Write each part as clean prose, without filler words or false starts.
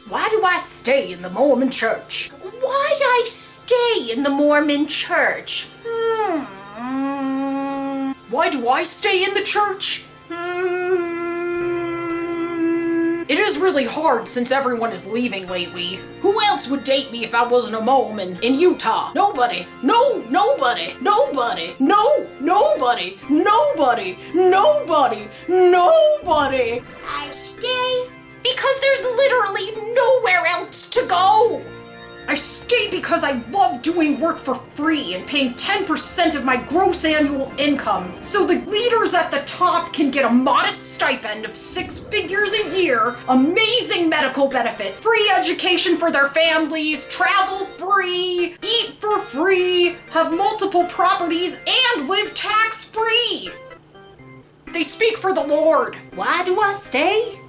Why do I stay in the Mormon church? Why I stay in the Mormon church? Why do I stay in the church? It is really hard since everyone is leaving lately. Who else would date me if I wasn't a Mormon in Utah? Nobody. No, nobody. Nobody. No, nobody. Nobody. Nobody. Nobody. I stay because there's literally nowhere else to go. I stay because I love doing work for free and paying 10% of my gross annual income, so the leaders at the top can get a modest stipend of 6 figures a year, amazing medical benefits, free education for their families, travel free, eat for free, have multiple properties, and live tax-free. They speak for the Lord. Why do I stay?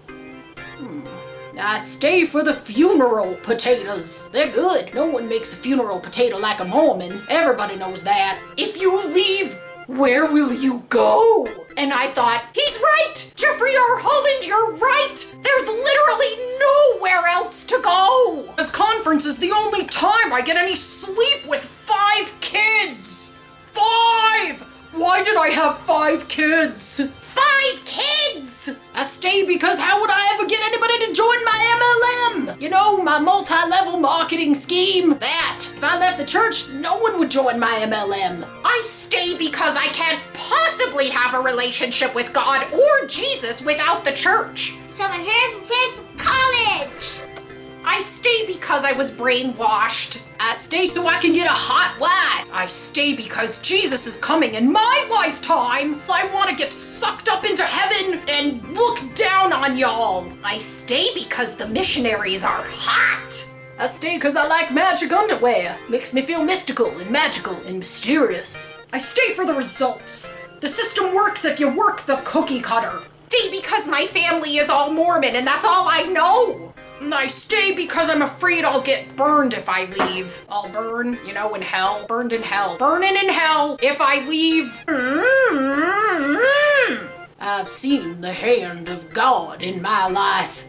I stay for the funeral potatoes. They're good. No one makes a funeral potato like a Mormon. Everybody knows that. If you leave, where will you go? And I thought, he's right! Jeffrey R. Holland, you're right! There's literally nowhere else to go! This conference is the only time I get any sleep with 5 kids! 5! Why did I have 5 kids? 5 kids! I stay because how would I ever get anybody to join my MLM? You know, my multi-level marketing scheme. That. If I left the church, no one would join my MLM. I stay because I can't possibly have a relationship with God or Jesus without the church. So my parents will pay for college. I stay because I was brainwashed. I stay so I can get a hot wife. I stay because Jesus is coming in my lifetime. I want to get sucked up into heaven and look down on y'all. I stay because the missionaries are hot. I stay because I like magic underwear. Makes me feel mystical and magical and mysterious. I stay for the results. The system works if you work the cookie cutter. Stay because my family is all Mormon and that's all I know. I stay because I'm afraid I'll get burned if I leave. I'll burn, you know, in hell. Burned in hell. Burning in hell if I leave. I've seen the hand of God in my life.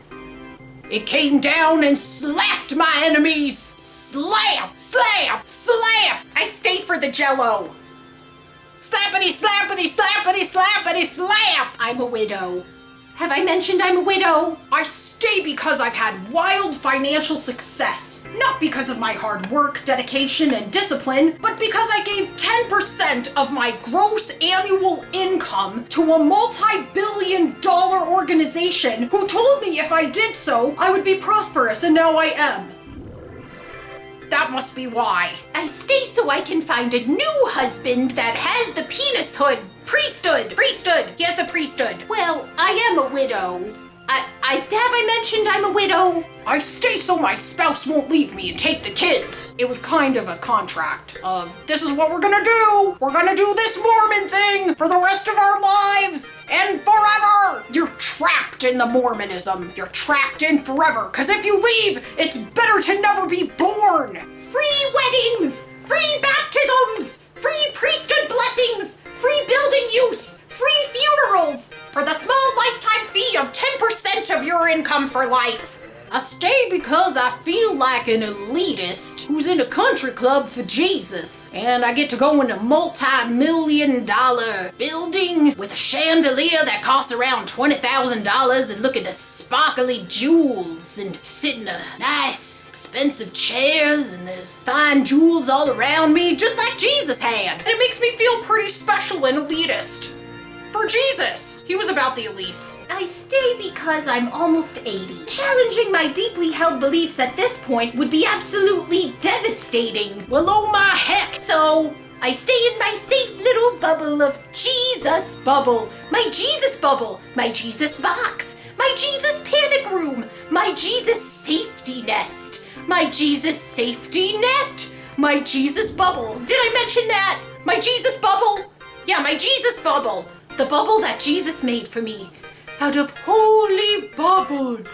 It came down and slapped my enemies. Slap, slap, slap. I stay for the Jell-O. Slappity, slappity, slappity, slappity, slap. I'm a widow. Have I mentioned I'm a widow? I stay because I've had wild financial success. Not because of my hard work, dedication, and discipline, but because I gave 10% of my gross annual income to a multi-billion-dollar organization who told me if I did so, I would be prosperous, and now I am. That must be why. I stay so I can find a new husband that has the penis hood. Priesthood! He has the priesthood. Well, I am a widow. Have I mentioned I'm a widow? I stay so my spouse won't leave me and take the kids. It was kind of a contract of, this is what we're gonna do. We're gonna do this Mormon thing for the rest of our lives and forever. You're trapped in the Mormonism. You're trapped in forever, because if you leave, it's better to never be born. Free weddings, free baptisms, free priesthood blessings, free building use, free funerals, for the small lifetime fee of 10% of your income for life. I stay because I feel like an elitist who's in a country club for Jesus. And I get to go in a multi-million-dollar building with a chandelier that costs around $20,000 and look at the sparkly jewels and sit in a nice, expensive chairs and there's fine jewels all around me, just like Jesus had. And it makes me feel pretty special and elitist. For Jesus. He was about the elites. I stay because I'm almost 80. Challenging my deeply held beliefs at this point would be absolutely devastating. Well, oh my heck. So, I stay in my safe little bubble of Jesus bubble. My Jesus bubble. My Jesus box. My Jesus panic room. My Jesus safety nest. My Jesus safety net. My Jesus bubble. Did I mention that? My Jesus bubble? Yeah, my Jesus bubble. The bubble that Jesus made for me out of holy bubbles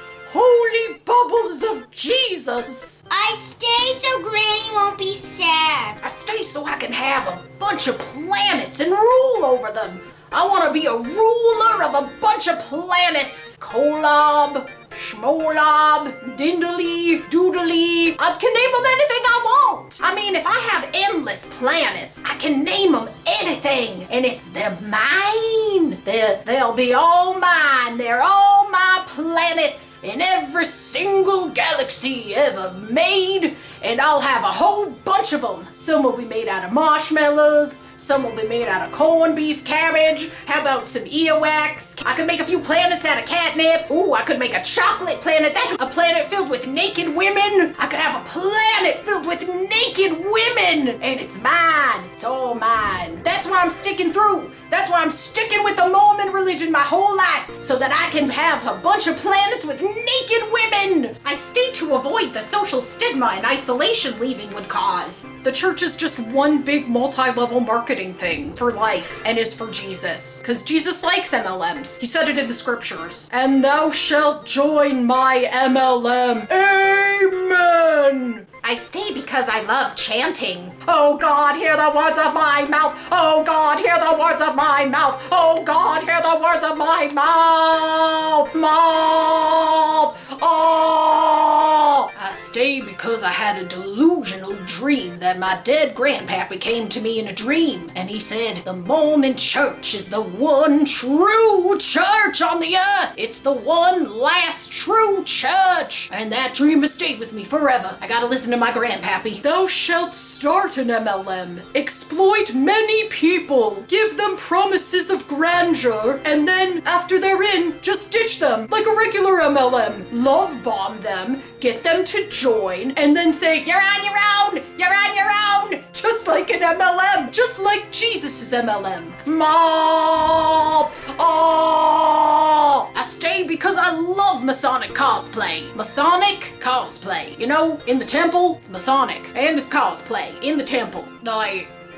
of Jesus. I stay so Granny won't be sad. I stay so I can have a bunch of planets and rule over them. I want to be a ruler of a bunch of planets. Kolob, Schmolob, Dindly, Doodly. I can name them anything I want. I mean, if I have endless planets, I can name them anything. And they're mine. They'll be all mine. They're all my planets in every single galaxy ever made. And I'll have a whole bunch of them. Some will be made out of marshmallows. Some will be made out of corned beef cabbage. How about some earwax? I could make a few planets out of catnip. Ooh, I could make a chocolate planet. That's a planet filled with naked women. I could have a planet filled with naked women. And it's mine. It's all mine. That's why I'm sticking through. That's why I'm sticking with the Mormon religion my whole life. So that I can have a bunch of planets with naked women. I stay to avoid the social stigma and isolation leaving would cause. The church is just one big multi-level marketing thing for life and is for Jesus. Because Jesus likes MLMs. He said it in the scriptures. And thou shalt join my MLM. Amen. I stay because I love chanting. Oh God, hear the words of my mouth. Oh God, hear the words of my mouth. Oh God, hear the words of my mouth. Mouth. Oh. I stay because I had a delusional dream that my dead grandpappy came to me in a dream. And he said, the Mormon church is the one true church on the earth. It's the one last true church. And that dream has stayed with me forever. I gotta listen to my grandpappy. Thou shalt start an MLM, exploit many people, give them promises of grandeur, and then after they're in, just ditch them like a regular MLM. Love bomb them, get them to join, and then say, you're on your own, you're on your own, just like an MLM, just like Jesus's MLM. Mom! Oh! I stay because I love Masonic cosplay. Masonic cosplay. You know, in the temple, it's Masonic, and it's cosplay in the temple.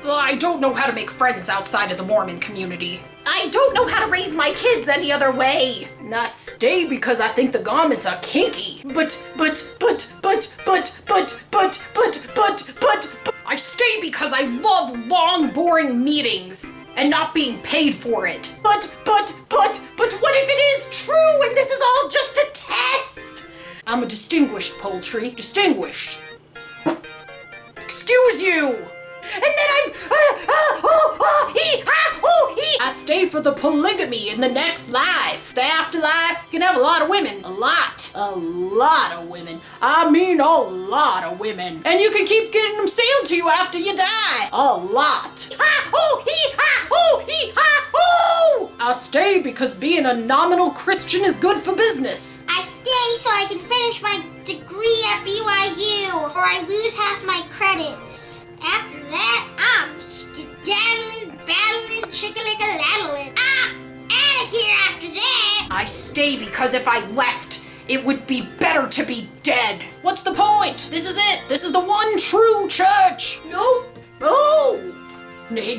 I don't know how to make friends outside of the Mormon community. I don't know how to raise my kids any other way. And I stay because I think the garments are kinky. But. I stay because I love long, boring meetings and not being paid for it. But what if it is true and this is all just a test? I'm a distinguished poultry. Distinguished. Excuse you! And then I stay for the polygamy in the next life. The afterlife, you can have a lot of women. A lot of women. I mean a lot of women. And you can keep getting them sealed to you after you die. A lot. I stay because being a nominal Christian is good for business. I stay so I can finish my degree at BYU, or I lose half my credits. After that, I'm skedaddling, battling, chickalickaladdling. I'm out of here after that. I stay because if I left, it would be better to be dead. What's the point? This is it. This is the one true church. No.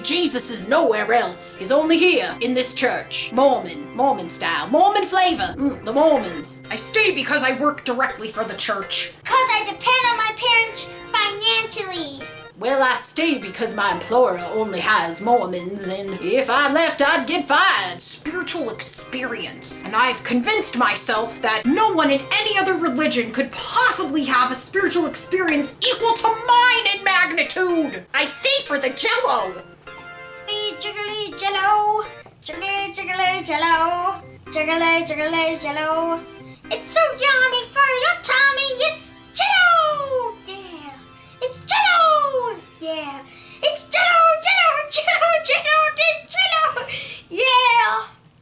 Jesus is nowhere else. He's only here in this church. Mormon style. Mormon flavor. The Mormons. I stay because I work directly for the church. Because I depend on my parents financially. Well, I stay because my employer only has Mormons, and if I left, I'd get fired. Spiritual experience. And I've convinced myself that no one in any other religion could possibly have a spiritual experience equal to mine in magnitude. I stay for the Jello. Jiggly jello. Jiggly jiggly jello. Jiggly jiggly jello. It's so yummy for your tummy. It's jello. Yeah. It's jello! Yeah.